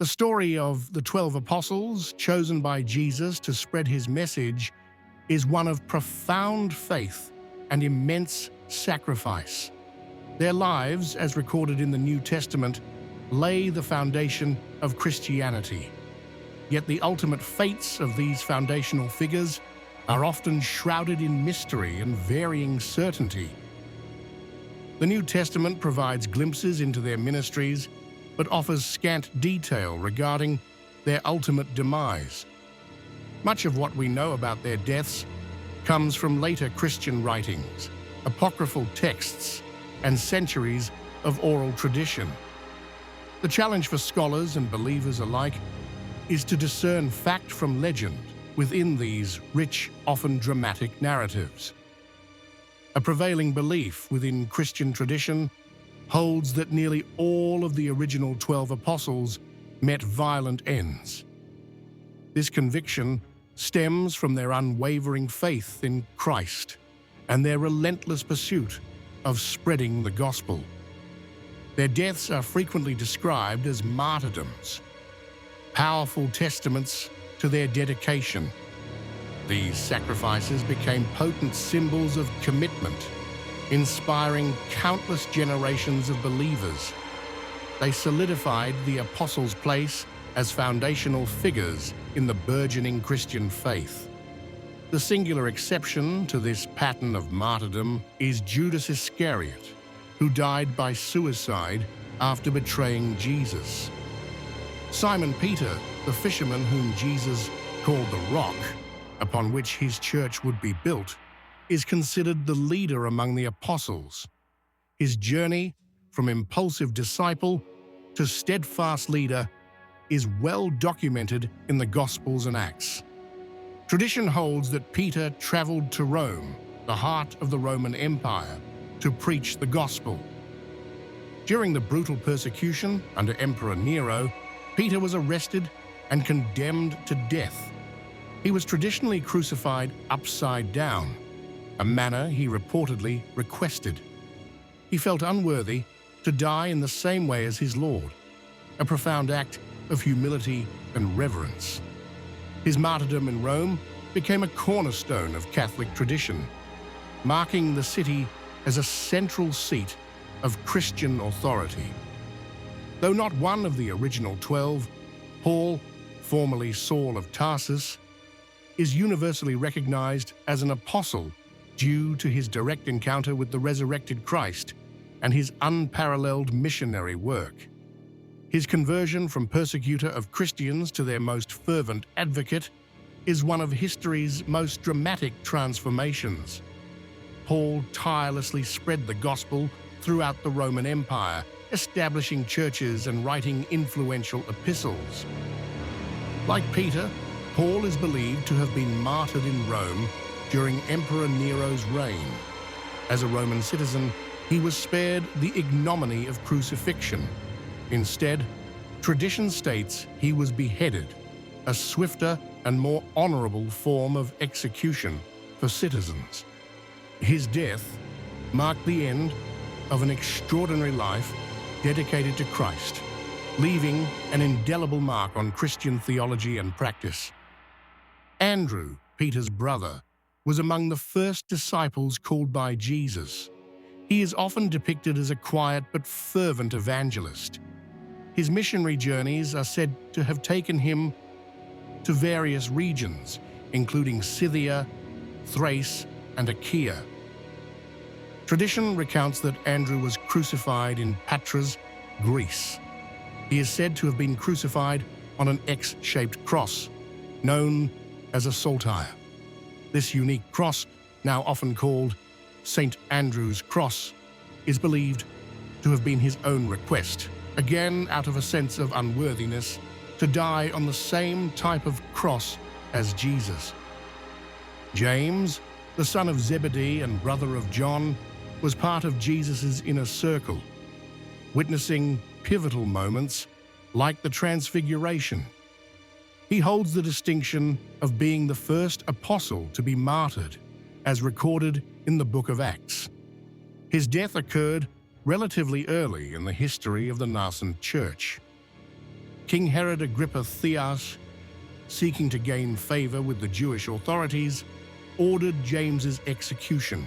The story of the 12 apostles chosen by Jesus to spread his message is one of profound faith and immense sacrifice. Their lives, as recorded in the New Testament, lay the foundation of Christianity. Yet the ultimate fates of these foundational figures are often shrouded in mystery and varying certainty. The New Testament provides glimpses into their ministries, but offers scant detail regarding their ultimate demise. Much of what we know about their deaths comes from later Christian writings, apocryphal texts, and centuries of oral tradition. The challenge for scholars and believers alike is to discern fact from legend within these rich, often dramatic narratives. A prevailing belief within Christian tradition holds that nearly all of the original 12 apostles met violent ends. This conviction stems from their unwavering faith in Christ and their relentless pursuit of spreading the gospel. Their deaths are frequently described as martyrdoms, powerful testaments to their dedication. These sacrifices became potent symbols of commitment, inspiring countless generations of believers. They solidified the apostles' place as foundational figures in the burgeoning Christian faith. The singular exception to this pattern of martyrdom is Judas Iscariot, who died by suicide after betraying Jesus. Simon Peter, the fisherman whom Jesus called the Rock, upon which his church would be built, is considered the leader among the apostles. His journey from impulsive disciple to steadfast leader is well documented in the Gospels and Acts. Tradition holds that Peter traveled to Rome, the heart of the Roman Empire, to preach the gospel. During the brutal persecution under Emperor Nero, Peter was arrested and condemned to death. He was traditionally crucified upside down, a manner he reportedly requested. He felt unworthy to die in the same way as his Lord, a profound act of humility and reverence. His martyrdom in Rome became a cornerstone of Catholic tradition, marking the city as a central seat of Christian authority. Though not one of the original 12, Paul, formerly Saul of Tarsus, is universally recognized as an apostle due to his direct encounter with the resurrected Christ and his unparalleled missionary work. His conversion from persecutor of Christians to their most fervent advocate is one of history's most dramatic transformations. Paul tirelessly spread the gospel throughout the Roman Empire, establishing churches and writing influential epistles. Like Peter, Paul is believed to have been martyred in Rome during Emperor Nero's reign. As a Roman citizen, he was spared the ignominy of crucifixion. Instead, tradition states he was beheaded, a swifter and more honorable form of execution for citizens. His death marked the end of an extraordinary life dedicated to Christ, leaving an indelible mark on Christian theology and practice. Andrew, Peter's brother, was among the first disciples called by Jesus. He is often depicted as a quiet but fervent evangelist. His missionary journeys are said to have taken him to various regions, including Scythia, Thrace, and Achaia. Tradition recounts that Andrew was crucified in Patras, Greece. He is said to have been crucified on an X-shaped cross, known as a saltire. This unique cross, now often called St. Andrew's Cross, is believed to have been his own request, again out of a sense of unworthiness, to die on the same type of cross as Jesus. James, the son of Zebedee and brother of John, was part of Jesus' inner circle, witnessing pivotal moments like the Transfiguration. He holds the distinction of being the first apostle to be martyred, as recorded in the book of Acts. His death occurred relatively early in the history of the nascent church. King Herod Agrippa Theas, seeking to gain favor with the Jewish authorities, ordered James's execution.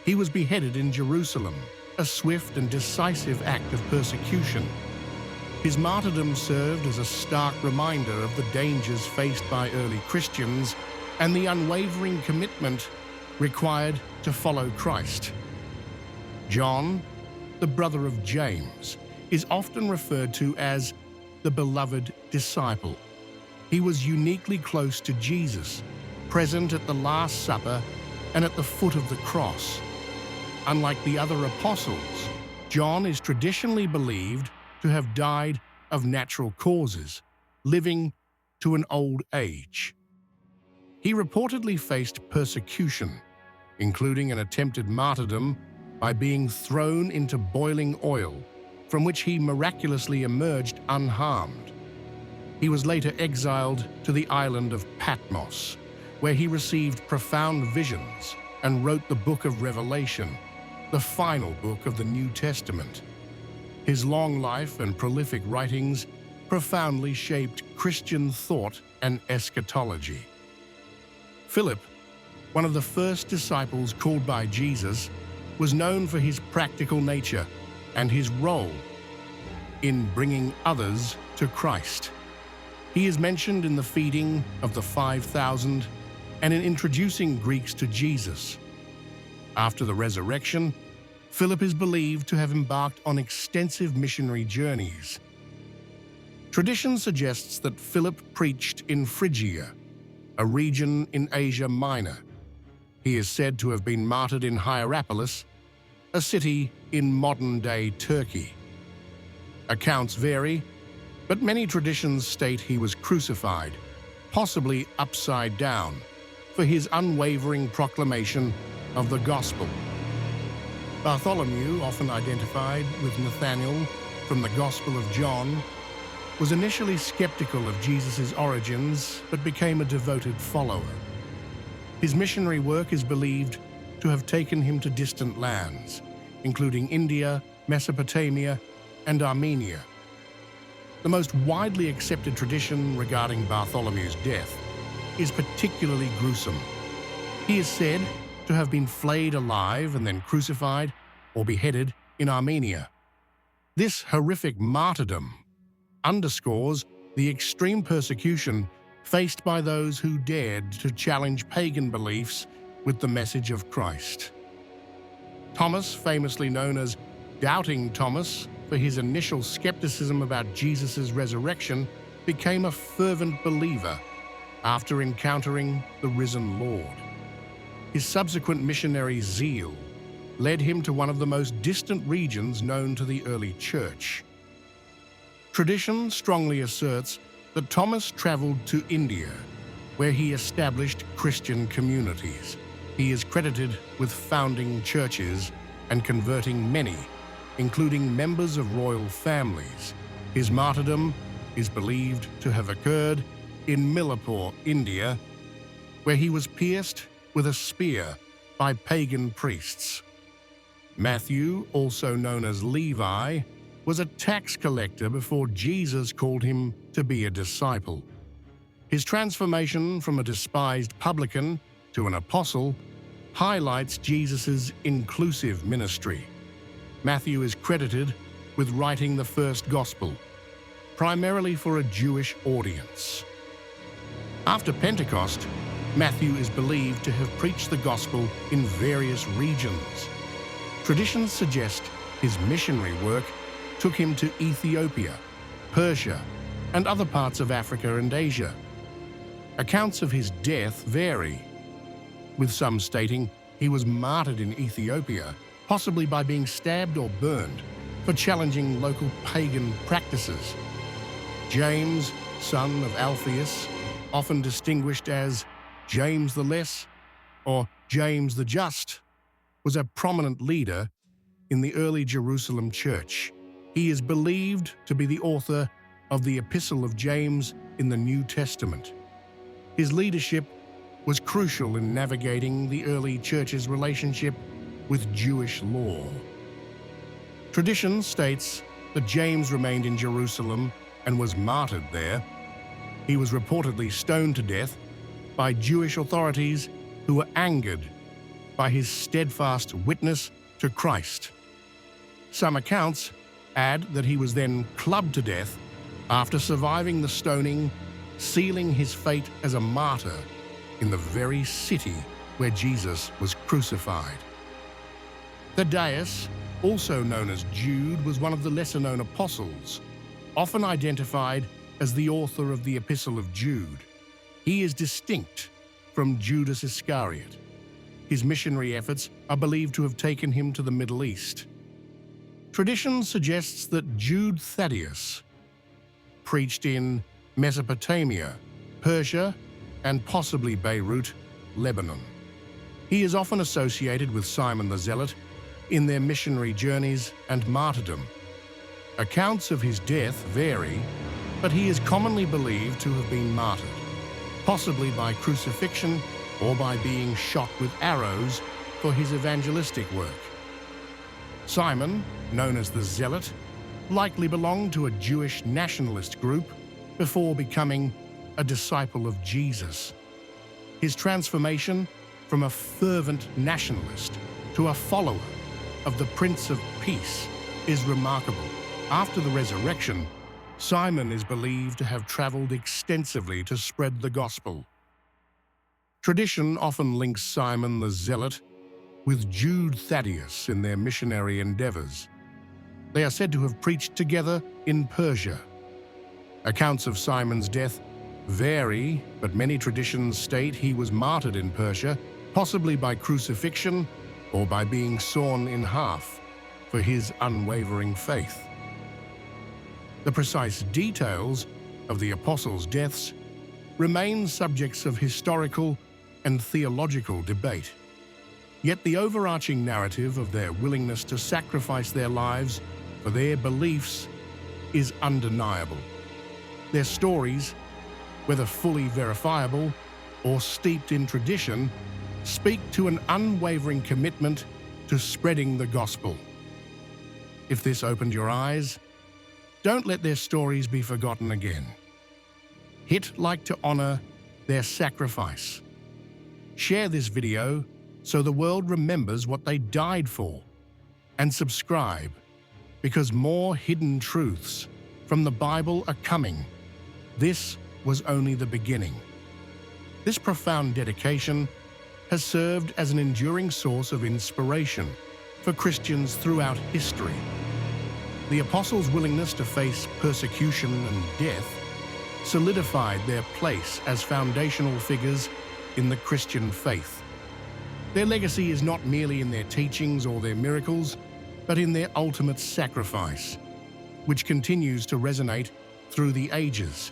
He was beheaded in Jerusalem, a swift and decisive act of persecution. His martyrdom served as a stark reminder of the dangers faced by early Christians and the unwavering commitment required to follow Christ. John, the brother of James, is often referred to as the beloved disciple. He was uniquely close to Jesus, present at the Last Supper and at the foot of the cross. Unlike the other apostles, John is traditionally believed to have died of natural causes, living to an old age. He reportedly faced persecution, including an attempted martyrdom by being thrown into boiling oil, from which he miraculously emerged unharmed. He was later exiled to the island of Patmos, where he received profound visions and wrote the book of Revelation, the final book of the New Testament. His long life and prolific writings profoundly shaped Christian thought and eschatology. Philip, one of the first disciples called by Jesus, was known for his practical nature and his role in bringing others to Christ. He is mentioned in the feeding of the 5,000 and in introducing Greeks to Jesus. After the resurrection, Philip is believed to have embarked on extensive missionary journeys. Tradition suggests that Philip preached in Phrygia, a region in Asia Minor. He is said to have been martyred in Hierapolis, a city in modern-day Turkey. Accounts vary, but many traditions state he was crucified, possibly upside down, for his unwavering proclamation of the gospel. Bartholomew, often identified with Nathanael from the Gospel of John, was initially skeptical of Jesus' origins, but became a devoted follower. His missionary work is believed to have taken him to distant lands, including India, Mesopotamia, and Armenia. The most widely accepted tradition regarding Bartholomew's death is particularly gruesome. He is said to have been flayed alive and then crucified or beheaded in Armenia. This horrific martyrdom underscores the extreme persecution faced by those who dared to challenge pagan beliefs with the message of Christ. Thomas, famously known as Doubting Thomas for his initial skepticism about Jesus' resurrection, became a fervent believer after encountering the risen Lord. His subsequent missionary zeal led him to one of the most distant regions known to the early church. Tradition strongly asserts that Thomas traveled to India, where he established Christian communities. He is credited with founding churches and converting many, including members of royal families. His martyrdom is believed to have occurred in Milapur, India, where he was pierced with a spear by pagan priests. Matthew, also known as Levi, was a tax collector before Jesus called him to be a disciple. His transformation from a despised publican to an apostle highlights Jesus' inclusive ministry. Matthew is credited with writing the first gospel, primarily for a Jewish audience. After Pentecost, Matthew is believed to have preached the gospel in various regions. Traditions suggest his missionary work took him to Ethiopia, Persia, and other parts of Africa and Asia. Accounts of his death vary, with some stating he was martyred in Ethiopia, possibly by being stabbed or burned for challenging local pagan practices. James, son of Alphaeus, often distinguished as James the Less or James the Just, was a prominent leader in the early Jerusalem church. He is believed to be the author of the Epistle of James in the New Testament. His leadership was crucial in navigating the early church's relationship with Jewish law. Tradition states that James remained in Jerusalem and was martyred there. He was reportedly stoned to death by Jewish authorities who were angered by his steadfast witness to Christ. Some accounts add that he was then clubbed to death after surviving the stoning, sealing his fate as a martyr in the very city where Jesus was crucified. Thaddeus, also known as Jude, was one of the lesser-known apostles, often identified as the author of the Epistle of Jude. He is distinct from Judas Iscariot. His missionary efforts are believed to have taken him to the Middle East. Tradition suggests that Jude Thaddeus preached in Mesopotamia, Persia, and possibly Beirut, Lebanon. He is often associated with Simon the Zealot in their missionary journeys and martyrdom. Accounts of his death vary, but he is commonly believed to have been martyred, possibly by crucifixion or by being shot with arrows for his evangelistic work. Simon, known as the Zealot, likely belonged to a Jewish nationalist group before becoming a disciple of Jesus. His transformation from a fervent nationalist to a follower of the Prince of Peace is remarkable. After the resurrection, Simon is believed to have traveled extensively to spread the gospel. Tradition often links Simon the Zealot with Jude Thaddeus in their missionary endeavors. They are said to have preached together in Persia. Accounts of Simon's death vary, but many traditions state he was martyred in Persia, possibly by crucifixion or by being sawn in half for his unwavering faith. The precise details of the apostles' deaths remain subjects of historical and theological debate. Yet the overarching narrative of their willingness to sacrifice their lives for their beliefs is undeniable. Their stories, whether fully verifiable or steeped in tradition, speak to an unwavering commitment to spreading the gospel. If this opened your eyes, don't let their stories be forgotten again. Hit like to honor their sacrifice. Share this video so the world remembers what they died for. And subscribe, because more hidden truths from the Bible are coming. This was only the beginning. This profound dedication has served as an enduring source of inspiration for Christians throughout history. The apostles' willingness to face persecution and death solidified their place as foundational figures in the Christian faith. Their legacy is not merely in their teachings or their miracles, but in their ultimate sacrifice, which continues to resonate through the ages.